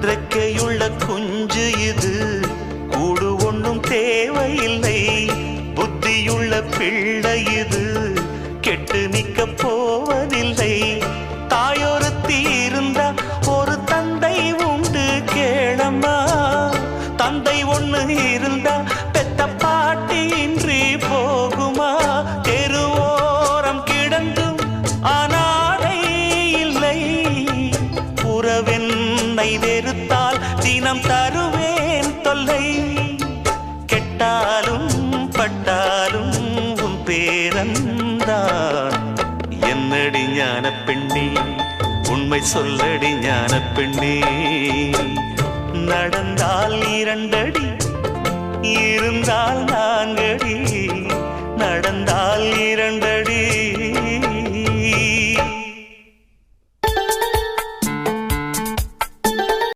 இறக்கையுள்ள குஞ்சு இது, கூடு ஒன்றும் தேவையில்லை. புத்தியுள்ள பிள்ளை இது, கெட்டு நிக்க போவதில்லை. தாயொருத்தி இருந்தா ஒரு தந்தை உண்டு கேளம்மா. தந்தை ஒண்ணு இருந்தா பெத்த பாட்டி இன்றி போகுமா? தெருவோரம் கிடந்தும் அனாதை இல்லை. உறவென்னை வெறுத்தால் தினம் தருவேன் தொல்லை. கெட்டாலும் பட்டாலும் உன் பேரந்தான். என்னடி ஞான பெண்ணே, உண்மை சொல்லடி ஞான பெண்ணே. நடந்தால் 2 அடி, இருந்தால் 4 அடி. நடந்தால்